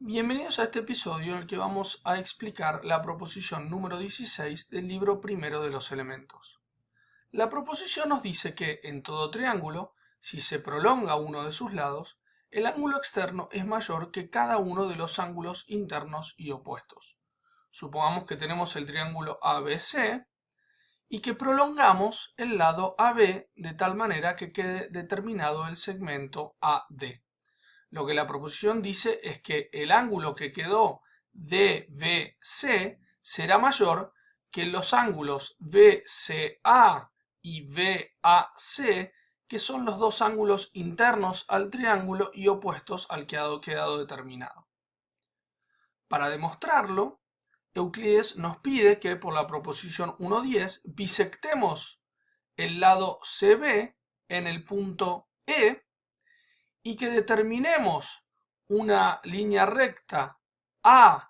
Bienvenidos a este episodio en el que vamos a explicar la proposición número 16 del libro primero de los elementos. La proposición nos dice que en todo triángulo, si se prolonga uno de sus lados, el ángulo externo es mayor que cada uno de los ángulos internos y opuestos. Supongamos que tenemos el triángulo ABC y que prolongamos el lado AB de tal manera que quede determinado el segmento AD. Lo que la proposición dice es que el ángulo que quedó DBC será mayor que los ángulos BCA y BAC, que son los dos ángulos internos al triángulo y opuestos al que ha quedado determinado. Para demostrarlo, Euclides nos pide que por la proposición 1.10 bisectemos el lado CB en el punto E y que determinemos una línea recta AEF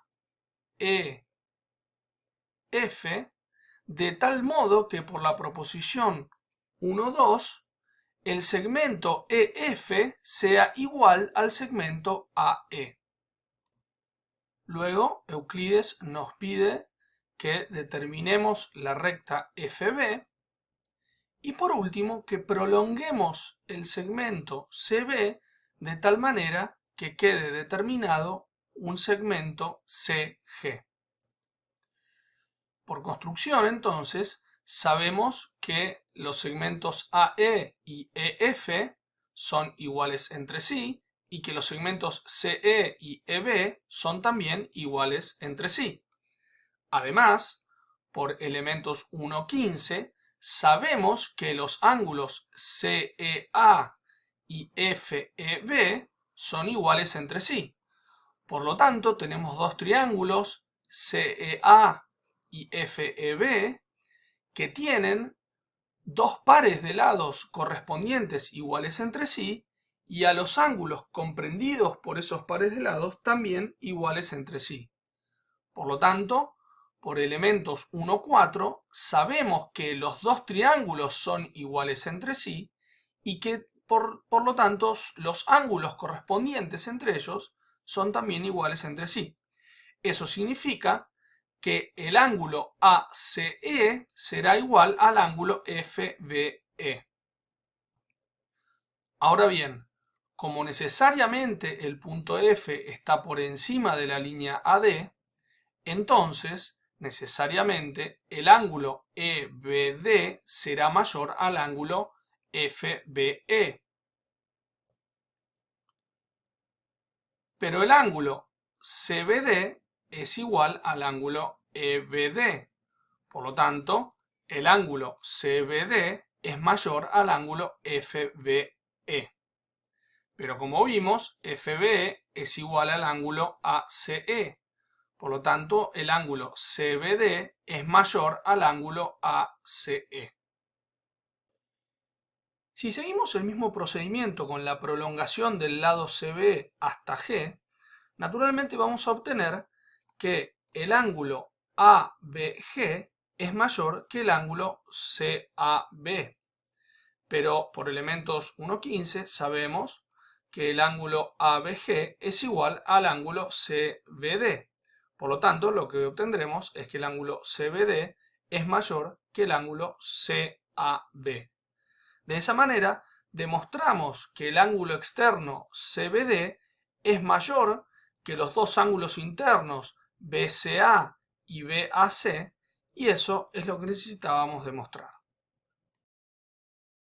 de tal modo que por la proposición 1.2 el segmento EF sea igual al segmento AE. Luego Euclides nos pide que determinemos la recta FB y por último que prolonguemos el segmento CB de tal manera que quede determinado un segmento CG. Por construcción, entonces, sabemos que los segmentos AE y EF son iguales entre sí y que los segmentos CE y EB son también iguales entre sí. Además, por elementos 1.15, sabemos que los ángulos CEA y FEB son iguales entre sí. Por lo tanto, tenemos dos triángulos CEA y FEB que tienen dos pares de lados correspondientes iguales entre sí y a los ángulos comprendidos por esos pares de lados también iguales entre sí. Por lo tanto, por elementos 1,4 sabemos que los dos triángulos son iguales entre sí y que por lo tanto los ángulos correspondientes entre ellos son también iguales entre sí. Eso significa que el ángulo ACE será igual al ángulo FBE. Ahora bien, como necesariamente el punto F está por encima de la línea AD, entonces, necesariamente, el ángulo EBD será mayor al ángulo FBE. Pero el ángulo CBD es igual al ángulo EBD. Por lo tanto, el ángulo CBD es mayor al ángulo FBE. Pero como vimos, FBE es igual al ángulo ACE. Por lo tanto, el ángulo CBD es mayor al ángulo ACE. Si seguimos el mismo procedimiento con la prolongación del lado CB hasta G, naturalmente vamos a obtener que el ángulo ABG es mayor que el ángulo CAB. Pero por elementos 1.15 sabemos que el ángulo ABG es igual al ángulo CBD. Por lo tanto, lo que obtendremos es que el ángulo CBD es mayor que el ángulo CAB. De esa manera, demostramos que el ángulo externo CBD es mayor que los dos ángulos internos BCA y BAC, y eso es lo que necesitábamos demostrar.